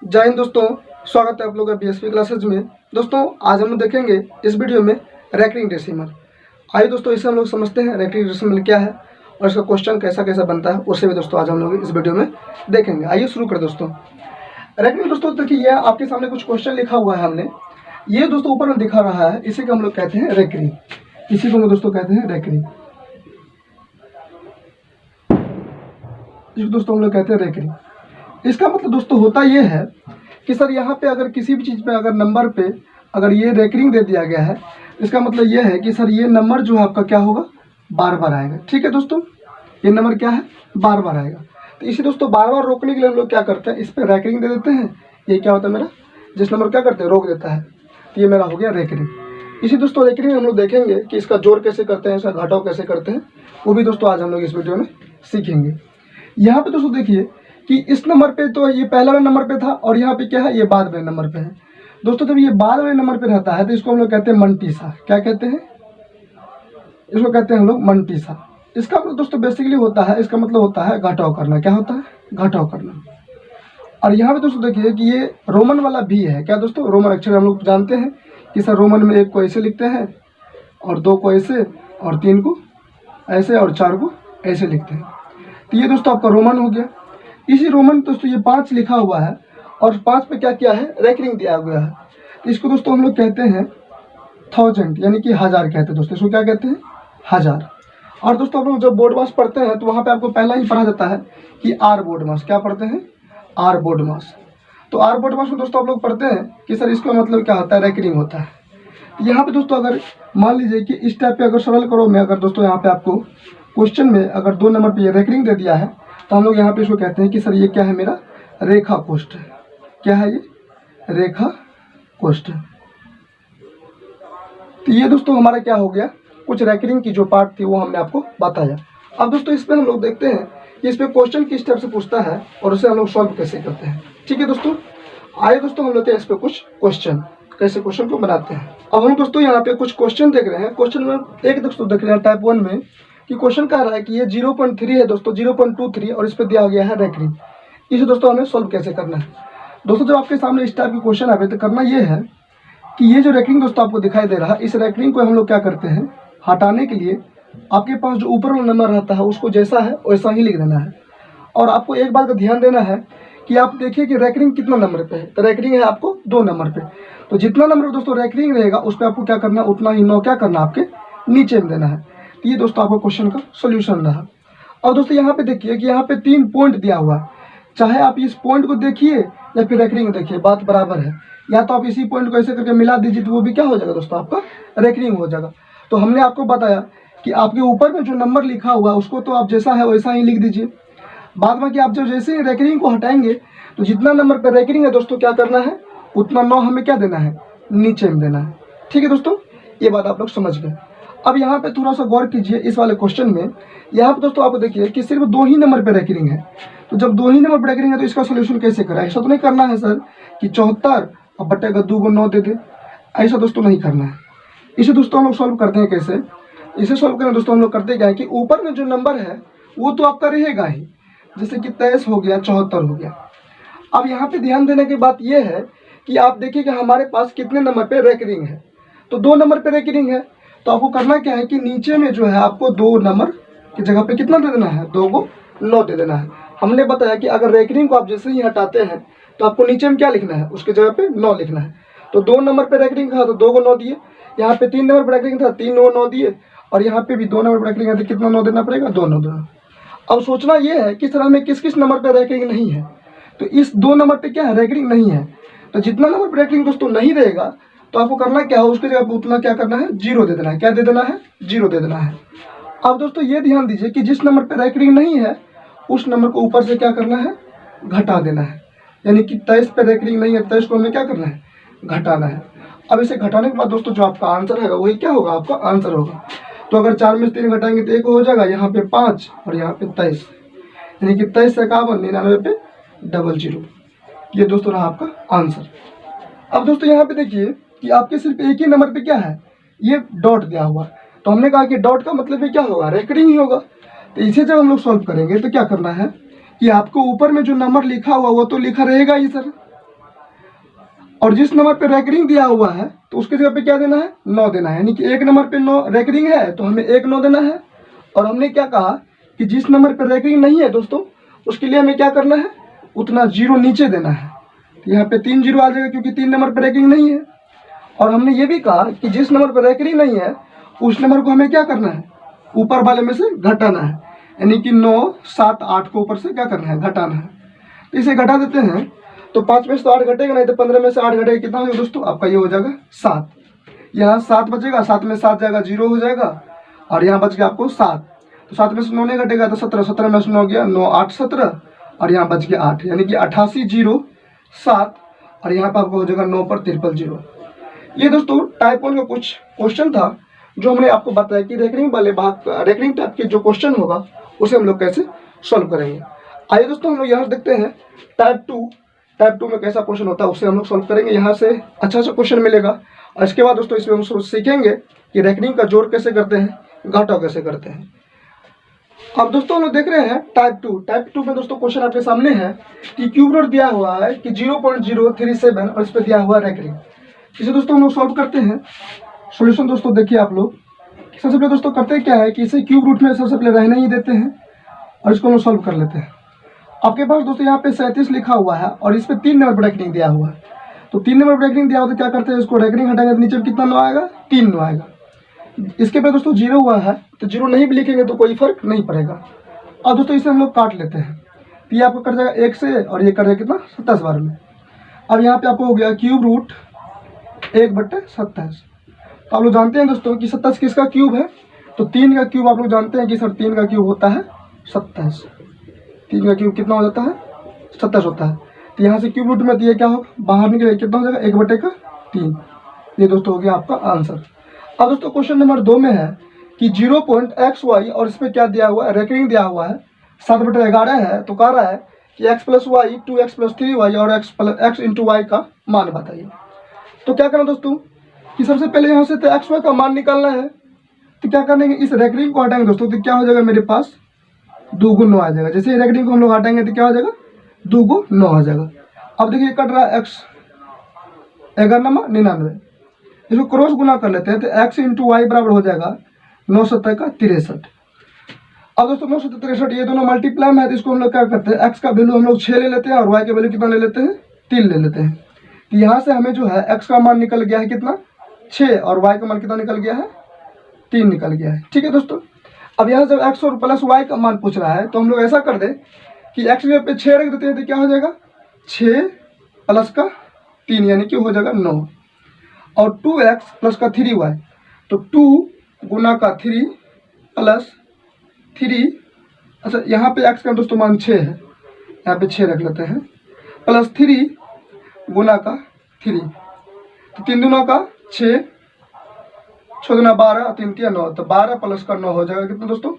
जय हिंद दोस्तों, स्वागत है आप लोगों का बीएसपी क्लासेज में। दोस्तों आज हम लोग देखेंगे इस वीडियो में रैंकिंग डेसिमल। आइए दोस्तों इसे हम लोग समझते हैं रैंकिंग डेसिमल क्या है और इसका क्वेश्चन कैसा कैसा बनता है, उससे भी दोस्तों आज हम लोग इस वीडियो में देखेंगे। आइए शुरू करें दोस्तों। रैंकिंग दोस्तों देखिए, यह आपके सामने कुछ क्वेश्चन लिखा हुआ है हमने, ये दोस्तों ऊपर में दिखा रहा है, इसी को हम लोग कहते हैं रैंकिंग। इसी को हम दोस्तों कहते हैं रैंकिंग। इसको दोस्तों हम लोग कहते हैं रैंकिंग। इसका मतलब दोस्तों होता ये है कि सर यहाँ पे अगर किसी भी चीज़ पे अगर नंबर पे अगर ये रैंकिंग दे दिया गया है, इसका मतलब ये है कि सर ये नंबर जो है आपका क्या होगा, बार बार आएगा। ठीक है दोस्तों, ये नंबर क्या है, बार बार आएगा। तो इसे दोस्तों बार बार रोकने के लिए हम लोग क्या करते हैं, इस पर रैंकिंग दे देते हैं। ये क्या होता है मेरा, जिस नंबर क्या करते हैं रोक देता है, तो ये मेरा हो गया रैंकिंग। इसी दोस्तों रैंकिंग हम लोग देखेंगे कि इसका जोड़ कैसे करते हैं, इसका घटाव कैसे करते हैं, वो भी दोस्तों आज हम लोग इस वीडियो में सीखेंगे। यहाँ पे दोस्तों देखिए कि इस नंबर पे तो ये पहला वाले नंबर पे था और यहाँ पे क्या है, ये बाद वाले नंबर पे है। दोस्तों जब ये बाद वाले नंबर पे रहता है तो इसको हम लोग कहते हैं मनटीसा। क्या कहते हैं, इसको कहते हैं हम लोग मनटीसा। इसका मतलब दोस्तों बेसिकली होता है, इसका मतलब होता है घटाव करना। क्या होता है, घटाव करना। और यहाँ पे दोस्तों देखिए कि ये रोमन वाला भी है। क्या दोस्तों, रोमन अक्षर हम लोग जानते हैं कि सर रोमन में एक को ऐसे लिखते हैं और दो को ऐसे और तीन को ऐसे और चार को ऐसे लिखते हैं। तो ये दोस्तों आपका रोमन हो गया। इसी रोमन दोस्तों ये 5 लिखा हुआ है और 5 पे क्या किया है, रैंकिंग दिया गया है। तो इसको दोस्तों हम लोग कहते हैं 1000, यानी कि 1000 कहते हैं दोस्तों। इसको क्या कहते हैं, 1000। और दोस्तों आप लोग जब बोर्ड मास पढ़ते हैं तो वहाँ पे आपको पहला ही पढ़ा जाता है कि आर बोर्ड मास। क्या पढ़ते हैं, आर बोर्ड मास। तो आर बोर्ड मास में दोस्तों आप लोग पढ़ते हैं कि सर इसका मतलब क्या होता है, रैंकिंग होता है। यहाँ पे दोस्तों अगर मान लीजिए कि इस टाइप पे अगर सरल करो में अगर दोस्तों यहाँ पे आपको क्वेश्चन में अगर 2 नंबर पे ये रैंकिंग दे दिया है, तो हम लोग यहाँ पे इसको कहते हैं कि सर ये क्या है, मेरा रेखा कोष्ठ है। क्या है ये, रेखा कोष्ठ। तो ये दोस्तों हमारा क्या हो गया, कुछ रैंकिंग की जो पार्ट थी वो हमने आपको बताया। अब दोस्तों इस पर हम लोग देखते हैं कि इस पर क्वेश्चन किस टाइप से पूछता है और उसे हम लोग सॉल्व कैसे करते हैं। ठीक है दोस्तों, आइए दोस्तों हम लेते हैं इस पर कुछ क्वेश्चन, कैसे क्वेश्चन को बनाते हैं। अब हम दोस्तों यहाँ पे कुछ क्वेश्चन देख रहे हैं। क्वेश्चन में एक दोस्तों देख रहे हैं टाइप 1 में कि क्वेश्चन कह रहा है कि ये 0.3 है दोस्तों, 0.23 और इस पर दिया गया है रैंकिंग। इसे दोस्तों हमें सॉल्व कैसे करना है। दोस्तों जब आपके सामने इस टाइप की क्वेश्चन आए तो करना ये है कि ये जो रैंकिंग दोस्तों आपको दिखाई दे रहा है, इस रैंकिंग को हम लोग क्या करते हैं, हटाने के लिए आपके पास जो ऊपर वाला नंबर रहता है उसको जैसा है वैसा ही लिख देना है। और आपको एक बात का ध्यान देना है कि आप देखिए कि रैंकिंग कितना नंबर पे है। तो रैंकिंग है आपको 2 नंबर पे, तो जितना नंबर दोस्तों रैंकिंग रहेगा उस पर आपको क्या करना है, उतना ही 9 क्या करना है, आपके नीचे में देना है। तो ये दोस्तों आपको क्वेश्चन का सोल्यूशन रहा। और दोस्तों यहाँ पे देखिए कि यहाँ पे 3 पॉइंट दिया हुआ है। चाहे आप इस पॉइंट को देखिए या फिर रैंकिंग देखिए, बात बराबर है। या तो आप इसी पॉइंट को ऐसे करके मिला दीजिए तो वो भी क्या हो जाएगा दोस्तों, आपका रैंकिंग हो जाएगा। तो हमने आपको बताया कि आपके ऊपर में जो नंबर लिखा हुआ है उसको तो आप जैसा है वैसा ही लिख दीजिए। बाद में कि आप जब जैसे ही रैंकिंग को हटाएंगे तो जितना नंबर पर रैंकिंग है दोस्तों क्या करना है, उतना 9 हमें क्या देना है, नीचे में देना है। ठीक है दोस्तों, ये बात आप लोग समझ गए। अब यहाँ पे थोड़ा सा गौर कीजिए इस वाले क्वेश्चन में। यहाँ पे दोस्तों आप देखिए कि सिर्फ 2 ही नंबर पे रैंकिंग है। तो जब 2 ही नंबर पे रैंकिंग है तो इसका सोल्यूशन कैसे करें। ऐसा तो नहीं करना है सर कि 74 और बटे का 2 को 9 दे दे, ऐसा दोस्तों नहीं करना है। इसे दोस्तों हम लोग सॉल्व करते हैं कैसे, इसे सॉल्व करने दोस्तों हम लोग करते क्या है कि ऊपर में जो नंबर है वो तो आपका रहेगा ही, जैसे कि 23 हो गया, 74 हो गया। अब यहाँ पे ध्यान देने की बात यह है कि आप देखिए कि हमारे पास कितने नंबर पे रैंकिंग है, तो 2 नंबर पे रैंकिंग है। तो आपको करना क्या है कि नीचे में जो है आपको 2 नंबर की जगह पे कितना दे देना है, 2 को 9 दे देना है। हमने बताया कि अगर रैंकिंग को आप जैसे ही हटाते हैं तो आपको नीचे में क्या लिखना है, उसके जगह पे 9 लिखना है। तो 2 नंबर पे रैंकिंग था तो 2 को 9 दिए, यहाँ पे 3 नंबर पे रैंकिंग था 3 को 9 दिए, और यहाँ पे भी 2 नंबर पे रैंकिंग है तो कितना 9 देना पड़ेगा, 2 9 देना। अब सोचना ये है कि सर हमें किस किस नंबर पे रैंकिंग नहीं है, तो इस 2 नंबर पे क्या है, रैंकिंग नहीं है। तो जितना नंबर पे रैंकिंग दोस्तों नहीं रहेगा तो आपको करना क्या है, उसके जगह उतना क्या करना है, 0 दे देना है। क्या दे देना है, 0 दे देना है। अब दोस्तों ये ध्यान दीजिए कि जिस नंबर पे रैंकिंग नहीं है उस नंबर को ऊपर से क्या करना है, घटा देना है। यानी कि 23 पे रैंकिंग नहीं है, 23 को हमें क्या करना है, घटाना है। अब इसे घटाने के बाद दोस्तों जो आपका आंसर है वही क्या होगा, आपका आंसर होगा। तो अगर 4 में से 3 घटाएंगे तो 1 हो जाएगा, यहाँ पे 5 और यहाँ पे 23, यानी कि 23 से 51, 99 पे 00। ये दोस्तों रहा आपका आंसर। अब दोस्तों यहाँ पे देखिए कि आपके सिर्फ एक ही नंबर पे क्या है, ये डॉट दिया हुआ। तो हमने कहा कि डॉट का मतलब ये क्या होगा, रैंकिंग ही होगा। तो इसे जब हम लोग सॉल्व करेंगे तो क्या करना है कि आपको ऊपर में जो नंबर लिखा हुआ वो तो लिखा रहेगा ही सर, और जिस नंबर पे रैकरिंग दिया हुआ है तो उसकी जगह पे क्या देना है, 9 देना है। यानी कि एक नंबर पे 9 रैकरिंग है तो हमें 1 9 देना है। और हमने क्या कहा कि जिस नंबर पे रैकरिंग नहीं है दोस्तों उसके लिए हमें क्या करना है, उतना 0 नीचे देना है। तो यहाँ पे 3 0 आ जाएगा क्योंकि 3 नंबर पर रैकरिंग नहीं है। और हमने ये भी कहा कि जिस नंबर पर रैकरिंग नहीं है उस नंबर को हमें क्या करना है, ऊपर वाले में से घटाना है। यानी कि 9 7 8 को ऊपर से क्या करना है, घटाना है। तो इसे घटा देते हैं तो 5 में से तो 8 घटेगा नहीं, तो 15 में से 8 घटेगा कितना हो जाएगा दोस्तों, आपका ये हो जाएगा 7। यहाँ 7 बचेगा, 7 में 7 जाएगा 0 हो जाएगा, और यहाँ बच गया आपको 7। तो 7 में से 9 नहीं घटेगा तो 17, 17 में से 9 गया 9 8 17, और यहाँ बच गया 8, यानी कि 88 0 7, और यहाँ पर आपको हो जाएगा 9 पर 53 0। ये दोस्तों टाइप 1 का कुछ क्वेश्चन था जो हमने आपको बताया कि रैकरिंग वाले भाग, रैकरिंग टाइप के जो क्वेश्चन होगा उसे हम लोग कैसे सॉल्व करेंगे। आइए दोस्तों हम लोग यहाँ देखते हैं टाइप 2। टाइप 2 में कैसा क्वेश्चन होता है उससे हम लोग सॉल्व करेंगे। यहाँ से अच्छा क्वेश्चन मिलेगा, और इसके बाद दोस्तों इसमें हम सीखेंगे कि रैकरिंग का जोड़ कैसे करते हैं, घटाव कैसे करते हैं। अब दोस्तों हम लोग देख रहे हैं टाइप 2। टाइप 2 में दोस्तों क्वेश्चन आपके सामने है कि क्यूब रूट दिया हुआ है कि 0.037 और इस पर दिया हुआ रैकरिंग। इसे दोस्तों हम लोग सॉल्व करते हैं। सॉल्यूशन दोस्तों देखिए आप लोग, सबसे पहले दोस्तों करते क्या है कि इसे क्यूब रूट में सबसे पहले रहने ही देते हैं और इसको हम लोग सॉल्व कर लेते हैं। आपके पास दोस्तों यहाँ पे 37 लिखा हुआ है और इस पे 3 नंबर पर रैकरिंग दिया हुआ है। तो 3 नंबर पर रैकरिंग दिया हुआ तो क्या करते हैं, इसको रैकरिंग हटाएंगे तो नीचे कितना 9 आएगा, 3 9 आएगा। इसके पे दोस्तों 0 हुआ है तो 0 नहीं भी लिखेंगे तो कोई फर्क नहीं पड़ेगा। अब दोस्तों इसे हम लोग काट लेते हैं, तो ये आपको कट जाएगा 1 से, और ये कट जाएगा कितना 27 बार में। अब यहाँ पे आपको हो गया क्यूब रूट 1/27। तो आप लोग जानते हैं दोस्तों कि 27 किसका क्यूब है, तो 3 का क्यूब आप लोग जानते हैं कि सर 3 का क्यूब होता है 27। 3 का क्यूब कितना हो जाता है, 27 होता है। तो यहाँ से क्यूब रूट में दिए क्या हो, बाहर निकले कितना हो जाएगा 1/3। ये दोस्तों हो गया आपका आंसर। अब दोस्तों क्वेश्चन नंबर 2 में है कि 0.xy और इस पर क्या दिया हुआ है, रैकरिंग दिया हुआ है 7/11 है। तो कह रहा है कि x + y 2x + 3y और x × y का मान बताइए। तो क्या करना दोस्तों कि सबसे पहले यहाँ से तो xy का मान निकालना है। तो क्या करेंगे, इस रैकरिंग को हटाएंगे दोस्तों, तो क्या हो जाएगा मेरे पास 2 × 9 आ जाएगा। जैसे रैकरिंग को हम लोग हटाएंगे तो क्या हो जाएगा 2 × 9 आ जाएगा। अब देखिए कट रहा है x 11 99, इसको क्रॉस गुना कर लेते हैं तो x × y बराबर हो जाएगा 9 7 का 63। अब दोस्तों 9 7 63 ये दोनों मल्टीप्लाई में है, तो इसको हम लोग क्या करते हैं, x का वैल्यू हम लोग 6 ले लेते हैं और y का वैल्यू कितना ले लेते हैं, 3 ले लेते हैं। तो यहाँ से हमें जो है x का मान निकल गया है कितना 6 और y का मान कितना निकल गया है 3 निकल गया है। ठीक है दोस्तों, अब यहाँ जब x और प्लस y का मान पूछ रहा है तो हम लोग ऐसा कर दे कि x के पे 6 रख देते हैं तो क्या हो जाएगा 6 प्लस का 3 यानी कि हो जाएगा 9, और 2x प्लस का 3y, तो 2 गुना का 3 प्लस 3, अच्छा यहाँ पे x का दोस्तों मान 6 है, यहाँ पे 6 रख लेते हैं, प्लस 3 गुना का 3, तो 3 दूना का 6, 6 दूना 12, 3 3 9, तो 12 प्लस का 9 हो जाएगा कितना दोस्तों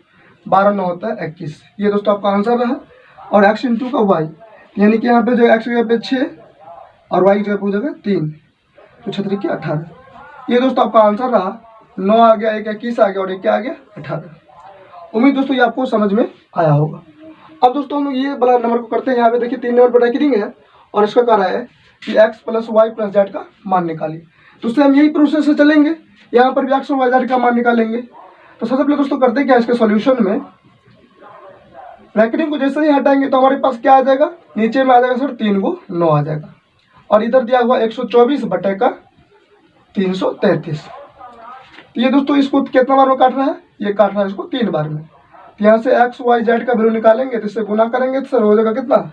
12 9 होता है 21। ये दोस्तों आपका आंसर रहा। और x × का y, यानी कि यहाँ पे जो x की जगह पे 6 और y की जगह पे हो जाएगा 3, तो 6 3 18। ये दोस्तों आपका आंसर रहा। 9 आ गया, 1 21 आ गया और 1 क्या आ गया 18। उम्मीद दोस्तों ये आपको समझ में आया होगा। अब दोस्तों हम लोग ये वाला नंबर को करते हैं। यहाँ पे देखिए 3 नंबर पर रैकरिंग है और इसका कह रहा है कि x + y + z का मान निकालिए। तो उससे हम यही प्रोसेस से चलेंगे, यहाँ पर भी x और y z का मान निकालेंगे। तो सबसे पहले दोस्तों करते क्या, इसके सॉल्यूशन में रैकरिंग को जैसे ही हटाएंगे तो हमारे पास क्या आ जाएगा, नीचे में आ जाएगा सर 3 × 9 आ जाएगा, और इधर दिया हुआ 124/333। तो ये दोस्तों इसको कितना बार में काट रहा है, ये काट रहा है इसको 3 बार में। तो यहाँ से x y z का वैल्यू निकालेंगे तो इससे गुना करेंगे तो सर हो जाएगा कितना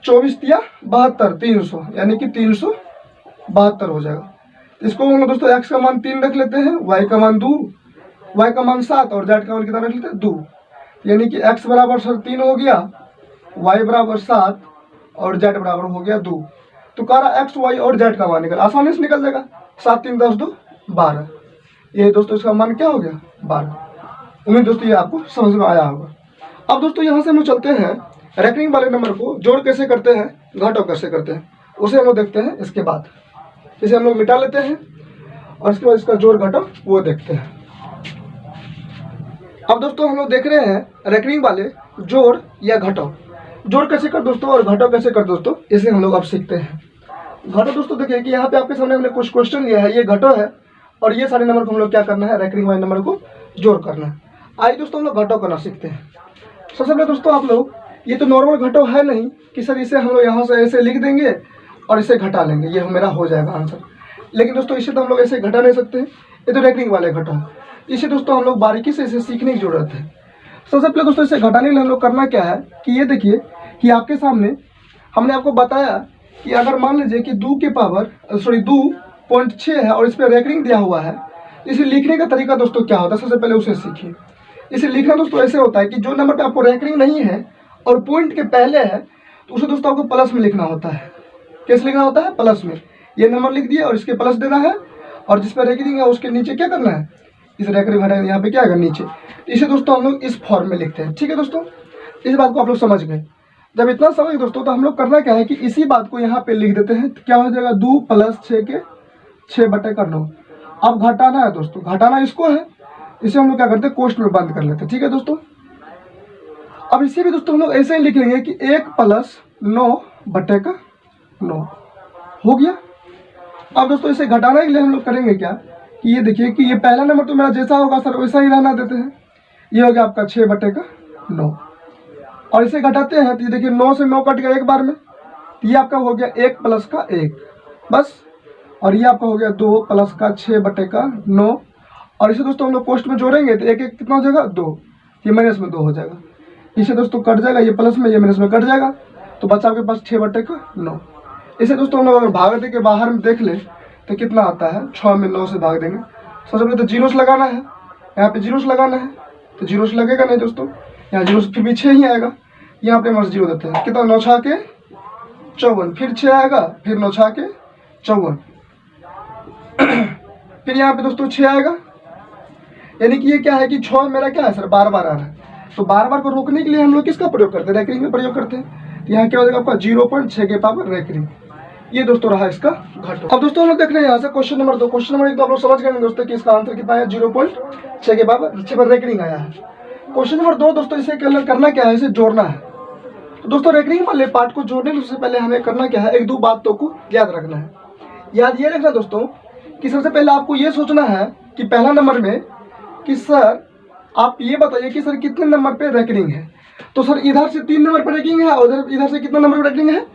24 × 72 300, यानी कि 372 हो जाएगा। इसको हम लोग दोस्तों x का मान 3 रख लेते हैं, y का मान 2, y का मान 7 और z का मान कितना रख लेते हैं 2, यानी कि x बराबर सर 3 हो गया, y बराबर 7 और z बराबर हो गया 2। तो कह रहा x y और z का मान निकल, आसानी से निकल जाएगा। 7 3 10 2 12, ये दोस्तों इसका मान क्या हो गया 12। उम्मीद दोस्तों ये आपको समझ में आया होगा। अब दोस्तों यहाँ से हम लोग चलते हैं रैकरिंग वाले नंबर को जोड़ कैसे करते हैं, घटाव कैसे करते हैं, उसे हम लोग देखते हैं। इसके बाद इसे हम लोग मिटा लेते हैं और इसके बाद इसका जोड़ घटाव वो देखते हैं। अब दोस्तों हम लोग देख रहे हैं रैकरिंग वाले जोड़ या घटाव। जोड़ कैसे कर दोस्तों और घटाव कैसे कर दोस्तों, इसे हम लोग अब सीखते हैं। घटो दोस्तों देखिए कि यहाँ पे आपके सामने हमने कुछ क्वेश्चन लिया है, ये घटो है और ये सारे नंबर को हम लोग क्या करना है, रेकरिंग वाले नंबर को जोड़ करना है। आइए दोस्तों हम लोग घटो करना सीखते हैं। सबसे पहले दोस्तों आप लोग, ये तो नॉर्मल घटो है नहीं कि सर इसे हम लोग यहाँ से ऐसे लिख देंगे और इसे घटा लेंगे, ये मेरा हो जाएगा आंसर। लेकिन दोस्तों इसे तो हम लोग ऐसे घटा नहीं सकते, ये तो रेकरिंग वाले घटो है। इसे दोस्तों हम लोग बारीकी से इसे सीखने की जरूरत है। सबसे पहले दोस्तों इसे घटाने के लिए हम लोग करना क्या है कि ये देखिए कि आपके सामने हमने आपको बताया कि अगर मान लीजिए कि 2.6 है और इस पर रेकरिंग दिया हुआ है, इसे लिखने का तरीका दोस्तों क्या होता है, सबसे पहले उसे सीखिए। इसे लिखना दोस्तों ऐसे होता है कि जो नंबर पे आपको रेकरिंग नहीं है और पॉइंट के पहले है तो उसे दोस्तों आपको प्लस में लिखना होता है। कैसे लिखना होता है, प्लस में। ये नंबर लिख दिया और इसके प्लस देना है, और जिस पर रेकरिंग है उसके नीचे क्या करना है, इस रेकरिंग हटा यहाँ पे क्या आएगा नीचे। इसे दोस्तों हम लोग इस फॉर्म में लिखते हैं। ठीक है दोस्तों, इस बात को आप लोग समझ गए। जब इतना समझ दोस्तों तो हम लोग करना क्या है कि इसी बात को यहाँ पे लिख देते हैं। क्या हो जाएगा, 2 + 6 के 6/9। अब घटाना है दोस्तों, घटाना इसको है, इसे हम लोग क्या करते हैं, कोष्ठ में बंद कर लेते हैं। ठीक है दोस्तों, अब इसे भी दोस्तों हम लोग ऐसे ही लिखेंगे कि 1 + 9/9 हो गया। अब दोस्तों इसे घटाने के लिए हम लोग करेंगे क्या कि ये देखिए कि ये पहला नंबर तो मेरा जैसा होगा सर वैसा ही रहना देते हैं। ये हो गया आपका 6/9 और इसे घटाते हैं तो ये देखिए 9 से 9 कट गया एक बार में, तो ये आपका हो गया 1 + का 1 बस। और ये आपका हो गया 2 + का 6/9 और इसे दोस्तों हम लोग कोष्ठ में जोड़ेंगे तो 1 1 कितना हो जाएगा, 2। ये माइनस में 2 हो जाएगा। इसे दोस्तों कट जाएगा, ये प्लस में ये माइनस में कट जाएगा, तो बचा आपके पास 6/9। इसे दोस्तों हम लोग अगर भाग दे के बाहर में देख ले तो कितना आता है, 6 में 9 से भाग देंगे। सबसे पहले तो जीरो से लगाना है, यहाँ पे जीरो से लगाना है, तो जीरो से लगेगा नहीं दोस्तों, यहाँ जीरो से फिर भी 6 ही आएगा। यहाँ पे हम जीरो देते हैं, कितना 9 × 6 = 54, फिर 6 आएगा, फिर 9 × 6 = 54 फिर यहाँ पे दोस्तों 6 आएगा। यानी कि ये क्या है कि 6 मेरा क्या है सर, बार बार आ रहा है, तो बार बार को रोकने के लिए हम लोग किसका प्रयोग करते हैं, रेकरिंग में प्रयोग करते हैं। तो यहाँ क्या हो जाएगा आपका 0.6 के पावर रेकरिंग। ये दोस्तों रहा इसका घटो। अब दोस्तों हम लोग देख रहे हैं यहाँ से क्वेश्चन नंबर 2। क्वेश्चन नंबर 1 तो आप लोग समझ गए दोस्तों कि इसका आंसर कितना है, 0.6 के पावर 6 पर रेकरिंग आया है। क्वेश्चन नंबर 2 दोस्तों इसे करना क्या है, इसे जोड़ना है। तो दोस्तों रेकरिंग वाले पार्ट को जोड़ने से पहले हमें करना क्या है, 1-2 बातों को याद रखना है। याद ये रखना दोस्तों कि सबसे पहले आपको ये सोचना है कि पहला नंबर में कि सर आप ये बताइए कि सर कितने नंबर पे रेकरिंग है। तो सर इधर से 3 नंबर पे रेकरिंग है और इधर से कितना नंबर पे रेकरिंग है,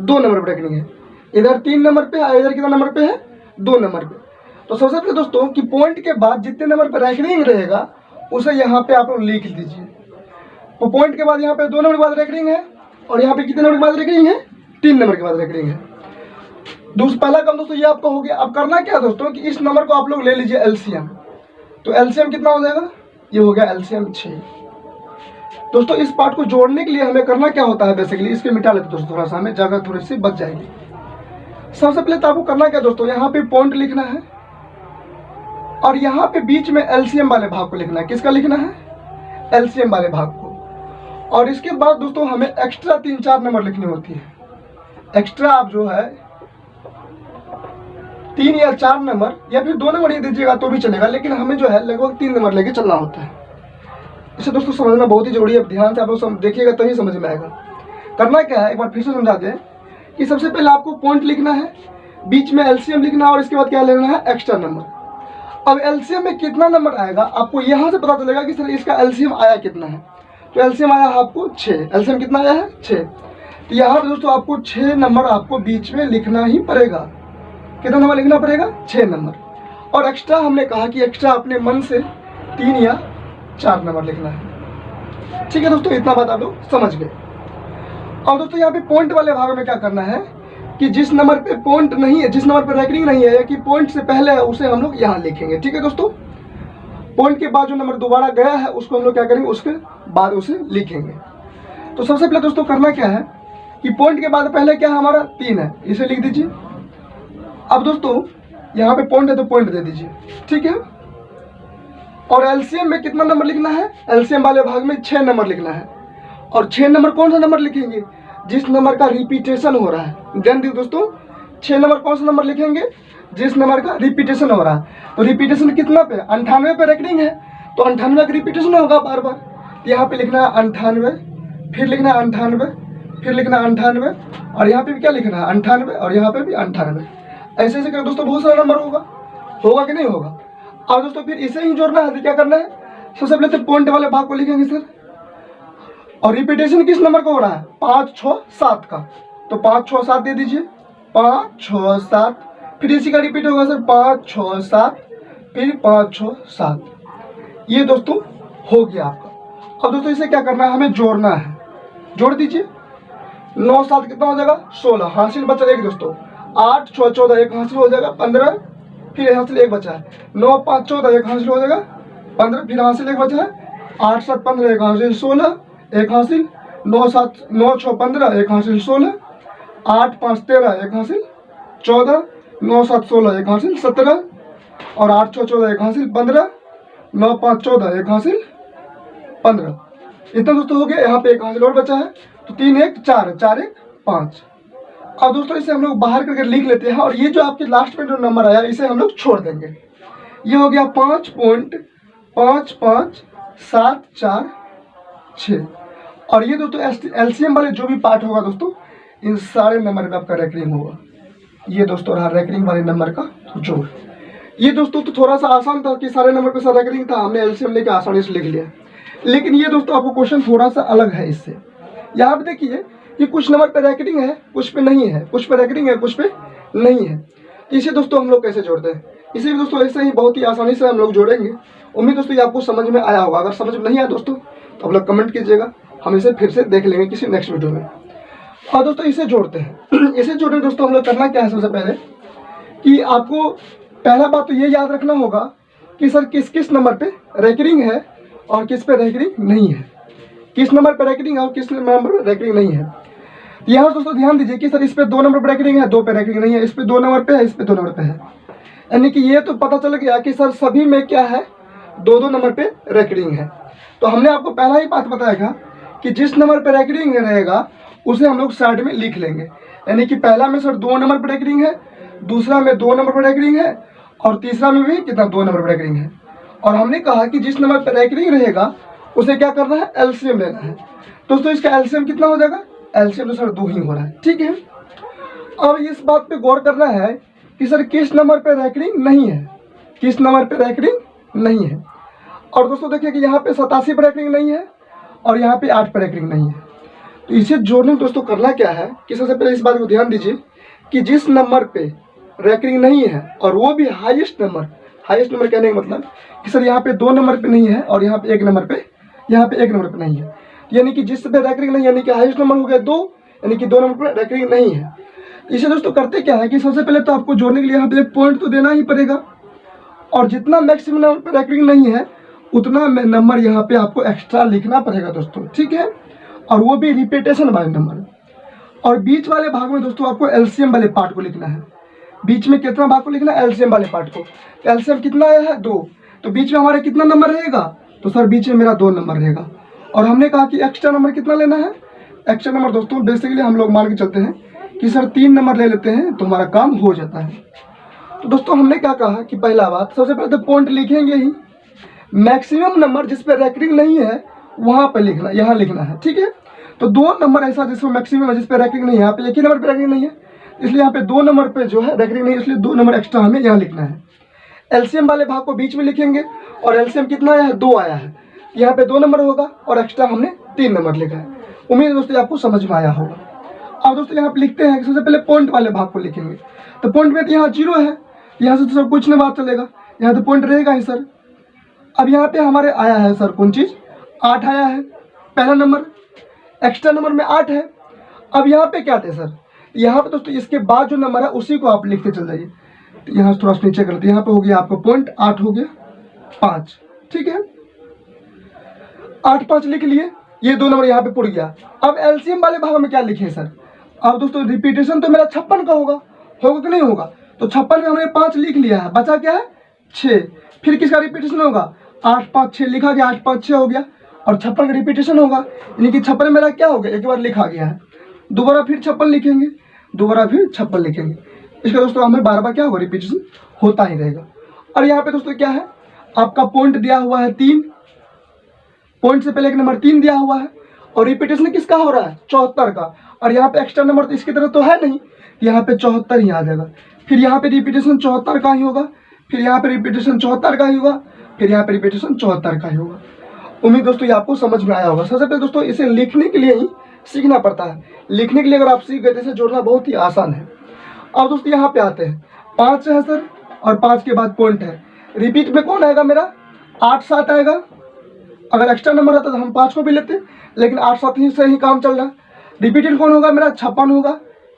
2 नंबर पे रेकरिंग है। इधर 3 नंबर पे है, इधर कितना नंबर पे है, 2 नंबर पे। तो सबसे पहले दोस्तों कि पॉइंट के बाद जितने नंबर पे रेकरिंग रहेगा उसे यहाँ पे आप लोग लिख दीजिए। तो पॉइंट के बाद यहाँ पे 2 नंबर के बाद रेकरिंग है और यहाँ पे कितने नंबर के बाद रेकरिंग है, 3 नंबर के बाद रेकरिंग है। पहला काम दोस्तों ये आपका हो गया। अब करना क्या दोस्तों कि इस नंबर को आप लोग ले लीजिए एलसीएम। तो एलसीएम कितना हो जाएगा, ये हो गया एलसीएम 6। दोस्तों इस पार्ट को जोड़ने के लिए हमें करना क्या होता है, बेसिकली इसके मिटा लेते दोस्तों, थोड़ा सा हमें जगह थोड़ी सी बच जाएगी। सबसे पहले तो आपको करना क्या दोस्तों, यहाँ पे पॉइंट लिखना है और यहाँ पे बीच में एलसीएम वाले भाग को लिखना है। किसका लिखना है, एलसीएम वाले भाग को। और इसके बाद दोस्तों हमें एक्स्ट्रा 3-4 नंबर लिखनी होती है। एक्स्ट्रा आप जो है 3 या 4 नंबर या फिर 2 नंबर ही दीजिएगा तो भी चलेगा, लेकिन हमें जो है लगभग 3 नंबर लेके चलना होता है। इसे दोस्तों समझना बहुत ही जरूरी है, ध्यान से आप लोग देखिएगा तभी समझ में आएगा। करना क्या है एक बार फिर से समझा दें कि सबसे पहले आपको पॉइंट लिखना है, बीच में एलसीएम लिखना है और इसके बाद क्या लेना है, एक्स्ट्रा नंबर। अब एलसीएम में कितना नंबर आएगा आपको यहाँ से पता चलेगा कि सर इसका एलसीएम आया कितना है। तो एलसीएम आया है आपको 6। एलसीएम कितना आया है, 6। तो यहाँ पर दोस्तों आपको 6 नंबर आपको बीच में लिखना ही पड़ेगा। कितना नंबर लिखना पड़ेगा, 6 नंबर। और एक्स्ट्रा हमने कहा कि एक्स्ट्रा अपने मन से 3 या 4 नंबर लिखना है। ठीक है दोस्तों, इतना बात आप लोग समझ गए। और दोस्तों यहाँ पे पॉइंट वाले भाग में क्या करना है कि जिस नंबर पे पॉइंट नहीं है, जिस नंबर पे रेकरिंग नहीं है या कि पॉइंट से पहले है, उसे हम लोग यहाँ लिखेंगे। ठीक है दोस्तों, पॉइंट के बाद जो नंबर दोबारा गया है उसको हम लोग क्या करेंगे, उसके बाद उसे लिखेंगे। तो सबसे पहले दोस्तों करना क्या है कि पॉइंट के बाद पहले क्या है हमारा 3 है, इसे लिख दीजिए। अब दोस्तों यहाँ पे पॉइंट है तो पॉइंट दे दीजिए। ठीक है, और एलसीएम में कितना नंबर लिखना है, एलसीएम वाले भाग में 6 नंबर लिखना है। और 6 नंबर कौन सा नंबर लिखेंगे, जिस नंबर का रिपीटेशन हो रहा है। ध्यान दीजिए दोस्तों, 6 नंबर कौन सा नंबर लिखेंगे, जिस नंबर का रिपीटेशन हो रहा है। तो रिपीटेशन कितना पे, 98 पे रेकरिंग है, तो 98 का रिपीटेशन होगा बार बार। तो यहाँ पे लिखना है 98, फिर लिखना है 98, फिर लिखना है 98, और यहाँ पे भी क्या लिखना है 98, और यहाँ पे भी 98। ऐसे ऐसे कर दोस्तों बहुत सारा नंबर होगा कि नहीं होगा। अब दोस्तों फिर इसे ही जोड़ना है तो क्या करना है, सबसे पहले तो पॉइंट वाले भाग को लिखेंगे सर, और रिपीटेशन किस नंबर का हो रहा है 5 6 7 का, तो 5 6 7 दे दीजिए, 5 6 7, फिर इसी का रिपीट होगा सर 5 6 7, फिर 5 6 7। ये दोस्तों हो गया आपका। अब दोस्तों इसे क्या करना है, हमें जोड़ना है, जोड़ दीजिए। 9 7 कितना हो जाएगा 16, हासिल बचा एक दोस्तों, 8 6 14 एक हासिल हो जाएगा 15, फिर हासिल एक बचा है, 9 5 14 एक हासिल हो जाएगा 15, फिर हासिल एक बचा है, 8 7 15 एक हासिल 16 एक हासिल, 9 6 15 एक हासिल 16, 8 5 13 एक हासिल 14, 9 7 16 एक हासिल 17, और 8 6 14 एक हासिल 15, 9 5 14 एक हासिल 15। इतना दोस्तों हो गया। यहाँ पे एक हासिल और बचा है, तो 3 1 4 4 1 5। अब दोस्तों इसे हम लोग बाहर करके लिख लेते हैं, और ये जो आपके लास्ट में जो नंबर आया इसे हम लोग छोड़ देंगे। ये हो गया 5.557446, और ये दोस्तों एलसीएम वाले जो भी पार्ट होगा दोस्तों इन सारे नंबर में आपका रैंकिंग होगा। ये दोस्तों रहा रैंकिंग वाले नंबर का जोड़। ये दोस्तों तो थोड़ा सा आसान था कि सारे नंबर पे सारा रैंकिंग था, हमने एलसीएम लेके आसानी से लिख लिया। लेकिन ये दोस्तों आपको क्वेश्चन थोड़ा सा अलग है इससे। यहाँ पे देखिए कि कुछ नंबर पे रैंकिंग है, कुछ पे नहीं है, कुछ पे रैंकिंग है, कुछ पे नहीं है। इसे दोस्तों हम लोग कैसे जोड़ते हैं, इसे भी दोस्तों ऐसे ही बहुत ही आसानी से हम लोग जोड़ेंगे। उम्मीद दोस्तों ये आपको समझ में आया होगा। अगर समझ में नहीं आया दोस्तों तो आप लोग कमेंट कीजिएगा, हम इसे फिर से देख लेंगे किसी नेक्स्ट वीडियो में। और दोस्तों इसे जोड़ते हैं। इसे जोड़ने दोस्तों हम लोग करना क्या है, सबसे पहले कि आपको पहला बात तो ये याद रखना होगा कि सर किस किस नंबर पे रैंकिंग है और किस पे रैंकिंग नहीं है, किस नंबर पे रैंकिंग है और किस नंबर पे रैंकिंग नहीं है। यहाँ दोस्तों ध्यान दीजिए कि सर इस पे 2 नंबर पे रैंकिंग है, 2 पे रैंकिंग नहीं है, इस पे 2 नंबर पे है, इस पे 2 नंबर पे है। यानी कि ये तो पता चल गया कि सर सभी में क्या है 2-2 नंबर पे रैंकिंग है। तो हमने आपको पहला ही बात बताया था कि जिस नंबर पे रैंकिंग रहेगा उसे हम लोग साइड में लिख लेंगे। यानी कि पहला में सर 2 नंबर पे रैंकिंग है, दूसरा में 2 नंबर पे रैंकिंग है, और तीसरा में भी कितना 2 नंबर पे रैंकिंग है। और हमने कहा कि जिस नंबर पे रैंकिंग रहेगा उसे क्या करना है, एलसीएम लेना है। दोस्तों इसका एलसीएम कितना हो जाएगा, एलसीएम तो सर 2 ही हो रहा है, ठीक है। अब इस बात पे गौर करना है कि सर किस नंबर पे रैंकिंग नहीं है, किस नंबर पे रैंकिंग नहीं है। और दोस्तों देखिए कि यहाँ पे 87 पे रैंकिंग नहीं है और यहाँ पे 8 पे रैंकिंग नहीं है। तो इसे जोड़ने में दोस्तों करना क्या है कि सबसे पहले इस बात को ध्यान दीजिए कि जिस नंबर पे रैंकिंग नहीं है और वो भी हाईएस्ट नंबर कहने का मतलब कि सर यहाँ पे 2 नंबर पे नहीं है और यहाँ पे 1 नंबर पे, यहाँ पे 1 नंबर पे नहीं है, यानी कि जिस पे रैंकिंग नहीं यानी कि हाईएस्ट नंबर हो गया 2, यानी कि 2 नंबर पे रैंकिंग नहीं है। इसे दोस्तों करते क्या है कि सबसे पहले तो आपको जोड़ने के लिए यहाँ पे एक पॉइंट तो देना ही पड़ेगा, और जितना मैक्सिमम नंबर पे रैंकिंग नहीं है उतना नंबर यहाँ पे आपको एक्स्ट्रा लिखना पड़ेगा दोस्तों, ठीक है। और वो भी रिपीटेशन वाले नंबर। और बीच वाले भाग में दोस्तों आपको एलसीएम वाले पार्ट को लिखना है। बीच में कितना भाग को लिखना है, एलसीएम वाले पार्ट को। एलसीएम कितना आया है 2, तो बीच में हमारे कितना नंबर रहेगा, तो सर बीच में मेरा 2 नंबर रहेगा। और हमने कहा कि एक्स्ट्रा नंबर कितना लेना है, एक्स्ट्रा नंबर दोस्तों बेसिकली हम लोग मान के चलते हैं कि सर 3 नंबर ले लेते हैं तो हमारा काम हो जाता है। तो दोस्तों हमने क्या कहा कि पहला बात सबसे पहले तो पॉइंट लिखेंगे ही, मैक्सिमम नंबर जिस पे रैंकिंग नहीं है वहाँ पे लिखना, यहाँ लिखना है, ठीक है। तो 2 नंबर ऐसा जिसमें मैक्सिमम है जिस पे रैंकिंग नहीं है, यहाँ पे 1 ही नंबर पे रैंकिंग नहीं है, इसलिए यहाँ पे 2 नंबर पे जो है रैंकिंग नहीं है, इसलिए 2 नंबर एक्स्ट्रा हमें यहाँ लिखना है। एलसीएम वाले भाग को बीच में लिखेंगे, और एलसीएम कितना आया है 2 आया है, यहाँ पे 2 नंबर होगा और एक्स्ट्रा हमने 3 नंबर लिखा है। उम्मीद है दोस्तों आपको समझ में आया होगा। अब दोस्तों यहाँ पे लिखते हैं कि सबसे पहले पॉइंट वाले भाग को लिखेंगे। तो पॉइंट में तो यहाँ 0 है, यहाँ से तो सर कुछ नहीं बात चलेगा, यहाँ तो पॉइंट रहेगा ही सर। अब यहाँ पे हमारे आया है सर कौन चीज़, 8 आया है पहला नंबर, एक्स्ट्रा नंबर में 8 है। अब यहाँ पे क्या थे सर, यहाँ पे दोस्तों इसके बाद जो नंबर है उसी को आप लिखते चल जाइए। तो यहाँ से थोड़ा सा नीचे करते, यहाँ पे हो गया आपको पॉइंट 8 हो गया 5, ठीक है। 8 5 लिख लिए, ये 2 नंबर यहाँ पे पुड़ गया। अब एलसीएम वाले भाग में क्या लिखे सर, अब दोस्तों रिपीटेशन तो मेरा 56 का होगा कि नहीं होगा, तो 56 में हमने 5 लिख लिया है, बचा क्या है 6। फिर किसका रिपीटेशन होगा, 8 5 6 लिखा गया, 8 5 6 हो गया, और 56 का रिपीटेशन होगा, यानी कि 56 मेरा क्या हो गया, एक बार लिखा गया है, दोबारा फिर 56 लिखेंगे, दोबारा फिर 56 लिखेंगे। इसका दोस्तों हमें बार बार क्या होगा, रिपीटेशन होता ही रहेगा। और यहाँ पे दोस्तों क्या है, आपका पॉइंट दिया हुआ है 3, पॉइंट से पहले एक नंबर 3 दिया हुआ है, और रिपीटेशन किसका हो रहा है 74 का। और यहाँ पे एक्स्ट्रा नंबर तो इसकी तरह तो है नहीं, यहाँ पे 74 ही आ जाएगा। फिर यहाँ पे रिपीटेशन 74 का ही होगा, फिर यहाँ पे रिपीटेशन 74 का ही होगा, फिर यहाँ पे रिपीटेशन 74 का ही होगा। उम्मीद दोस्तों ये आपको समझ में आया होगा। सबसे पहले दोस्तों इसे लिखने के लिए ही सीखना पड़ता है। लिखने के लिए अगर आप सीख गए तो इसे जोड़ना बहुत ही आसान है। अब दोस्तों यहाँ पे आते हैं, 5 है सर और 5 के बाद पॉइंट है। रिपीट में कौन आएगा मेरा? 8 7 आएगा। अगर एक्स्ट्रा नंबर आता तो हम 5 को भी लेते, लेकिन 8 7 ही से ही काम चल रहा। रिपीटेड कौन होगा मेरा? 56 होगा,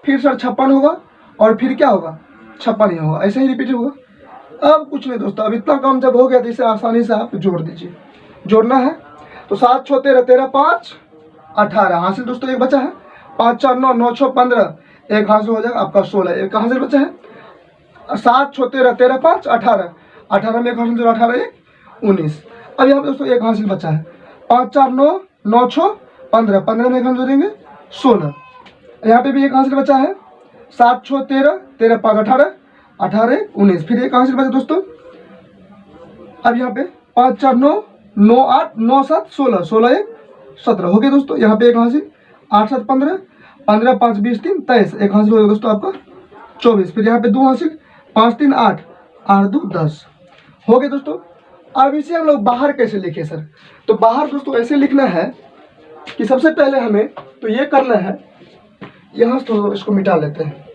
फिर सर 56 होगा और फिर क्या होगा? 56 ही होगा। ऐसे ही रिपीटेड होगा। अब कुछ नहीं दोस्तों, अब इतना काम जब हो गया तो इसे आसानी से आप जोड़ दीजिए। जोड़ना है तो 7 6 13 13 5 18 हासिल दोस्तों, एक बचा है। 5 4 9 9 6 15, एक हासिल हो जाएगा आपका 16। एक हासिल बचा है 7 6 13 13 5 18, 18 में एक हासिल 18 1 19। अब यहाँ पे दोस्तों एक हासिल बचा है 5 4 9 9 6 15, 15 में एक हासिल जोड़ेंगे 16। यहाँ पे भी एक हासिल बचा है 7 6 13 13 5 18, 18 1 19, फिर एक हासिल बचा दोस्तों। अब यहाँ पे 5 4 9 9 8 9 7 16, 16 1 17 हो गया दोस्तों। यहाँ पे एक हासिल 8 7 15, 15 5 20 3 23, एक हासिल हो गया दोस्तों आपका 24। फिर यहाँ पे 2 हासिल 5 3 8 8 2 10 हो गया दोस्तों। अब इसे हम लोग बाहर कैसे लिखे सर? तो बाहर दोस्तों ऐसे लिखना है कि सबसे पहले हमें तो ये करना है, यहाँ से तो इसको मिटा लेते हैं।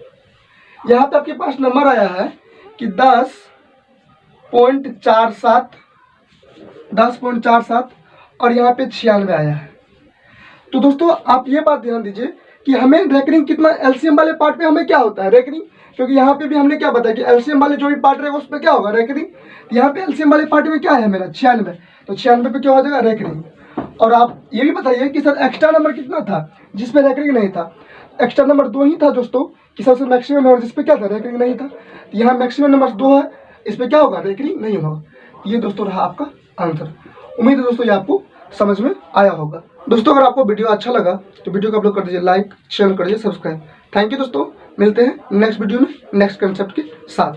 यहाँ पे आपके पास नंबर आया है कि 10.47 और यहाँ पे 96 आया है। तो दोस्तों आप ये बात ध्यान दीजिए कि हमें रेकरिंग कितना, एलसीएम वाले पार्ट पे हमें क्या होता है रेकरिंग, क्योंकि यहाँ पे भी हमने क्या बताया कि एलसीएम वाले जो भी पार्ट रहेगा उस पर क्या होगा? रेकरिंग। यहाँ पे एलसीएम वाले पार्ट में क्या है मेरा? 96, तो 96 पे क्या हो जाएगा? रेकरिंग। और आप ये भी बताइए कि सर एक्स्ट्रा नंबर कितना था जिसपे रेकरिंग नहीं था? एक्स्ट्रा नंबर 2 ही था दोस्तों, कि सबसे मैक्सिमम नंबर जिसपे क्या था? रेकरिंग नहीं था। तो यहाँ मैक्सिमम नंबर 2 है, इस पर क्या होगा? रेकरिंग नहीं होगा। ये दोस्तों रहा आपका आंसर। उम्मीद है दोस्तों ये आपको समझ में आया होगा। दोस्तों अगर आपको वीडियो अच्छा लगा तो वीडियो को आप लोग कर दीजिए लाइक, शेयर कर दीजिए, सब्सक्राइब। थैंक यू दोस्तों, मिलते हैं नेक्स्ट वीडियो में नेक्स्ट कंसेप्ट के साथ।